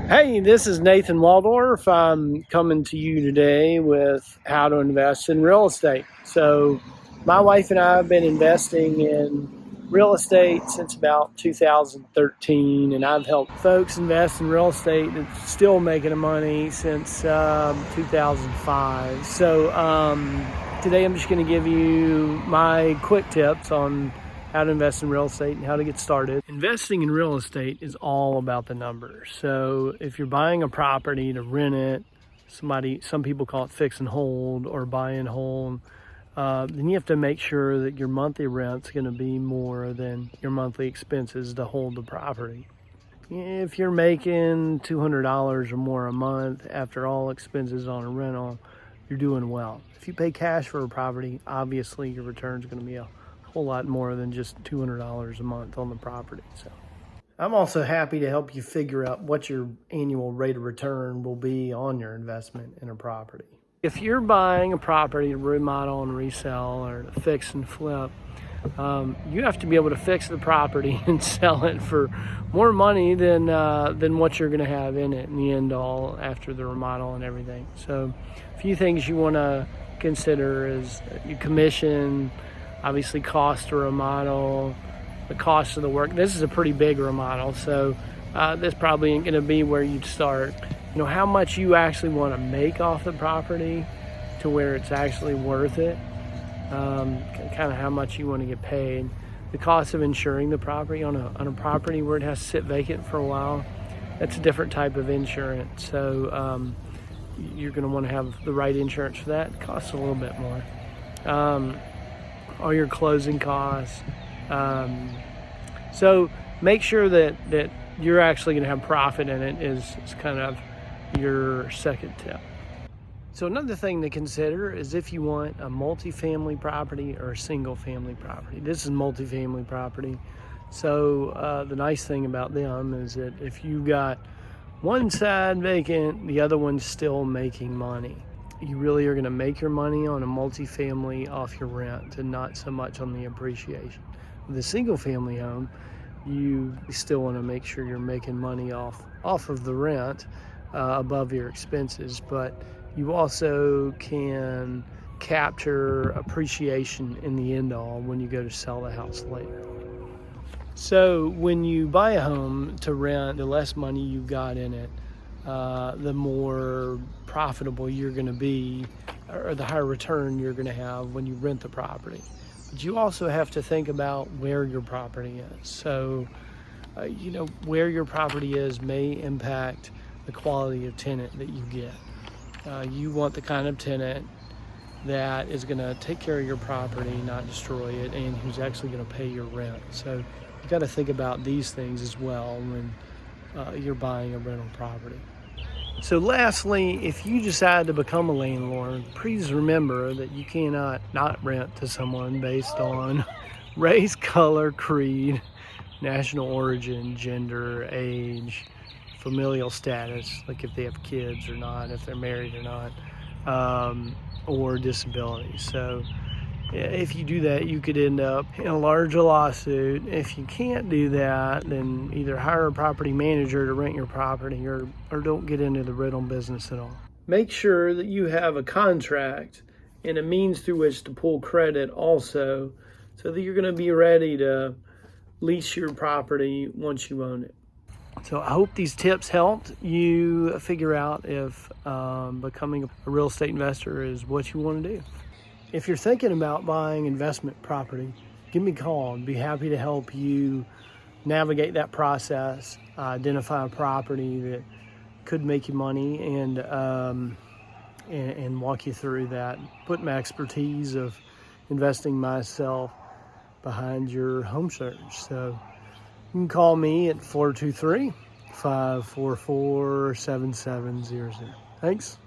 Hey, this is Nathan Walldorf. I'm coming to you today with how to invest in real estate. So my wife and I have been investing in real estate since about 2013, and I've helped folks invest in real estate that's still making money since 2005. So today I'm just going to give you my quick tips on how to invest in real estate and how to get started. Investing in real estate is all about the numbers. So if you're buying a property to rent it, some people call it fix and hold or buy and hold, then you have to make sure that your monthly rent's going to be more than your monthly expenses to hold the property. If you're making $200 or more a month after all expenses on a rental, you're doing well. If you pay cash for a property, obviously your return's going to be a whole lot more than just $200 a month on the property. So I'm also happy to help you figure out what your annual rate of return will be on your investment in a property. If you're buying a property to remodel and resell or to fix and flip, you have to be able to fix the property and sell it for more money than what you're going to have in it in the end all after the remodel and everything. So a few things you want to consider is your commission, obviously cost to remodel, the cost of the work. This is a pretty big remodel, so this probably ain't going to be where you'd start. How much you actually want to make off the property to where it's actually worth it, kind of how much you want to get paid. The cost of insuring the property on a property where it has to sit vacant for a while, that's a different type of insurance. So you're going to want to have the right insurance for that. It costs a little bit more. All your closing costs. So make sure that you're actually going to have profit in it is kind of your second tip. So another thing to consider is if you want a multifamily property or a single family property. This is multifamily property. So the nice thing about them is that if you got one side vacant, the other one's still making money. You really are going to make your money on a multifamily off your rent and not so much on the appreciation. With a single family home, you still want to make sure you're making money off of the rent above your expenses, but you also can capture appreciation in the end all when you go to sell the house later. So when you buy a home to rent, the less money you've got in it, the more profitable you're going to be, or the higher return you're going to have when you rent the property. But you also have to think about where your property is. So, where your property is may impact the quality of tenant that you get. You want the kind of tenant that is going to take care of your property, not destroy it, and who's actually going to pay your rent. So you got to think about these things as well when you're buying a rental property. So lastly, if you decide to become a landlord, please remember that you cannot not rent to someone based on race, color, creed, national origin, gender, age, familial status, like if they have kids or not, if they're married or not, or disability. So if you do that, you could end up in a larger lawsuit. If you can't do that, then either hire a property manager to rent your property or don't get into the rental business at all. Make sure that you have a contract and a means through which to pull credit also, so that you're going to be ready to lease your property once you own it. So I hope these tips helped you figure out if becoming a real estate investor is what you want to do. If you're thinking about buying investment property, give me a call. I'd be happy to help you navigate that process, identify a property that could make you money, and walk you through that. Put my expertise of investing myself behind your home search. So you can call me at 423-544-7700. Thanks.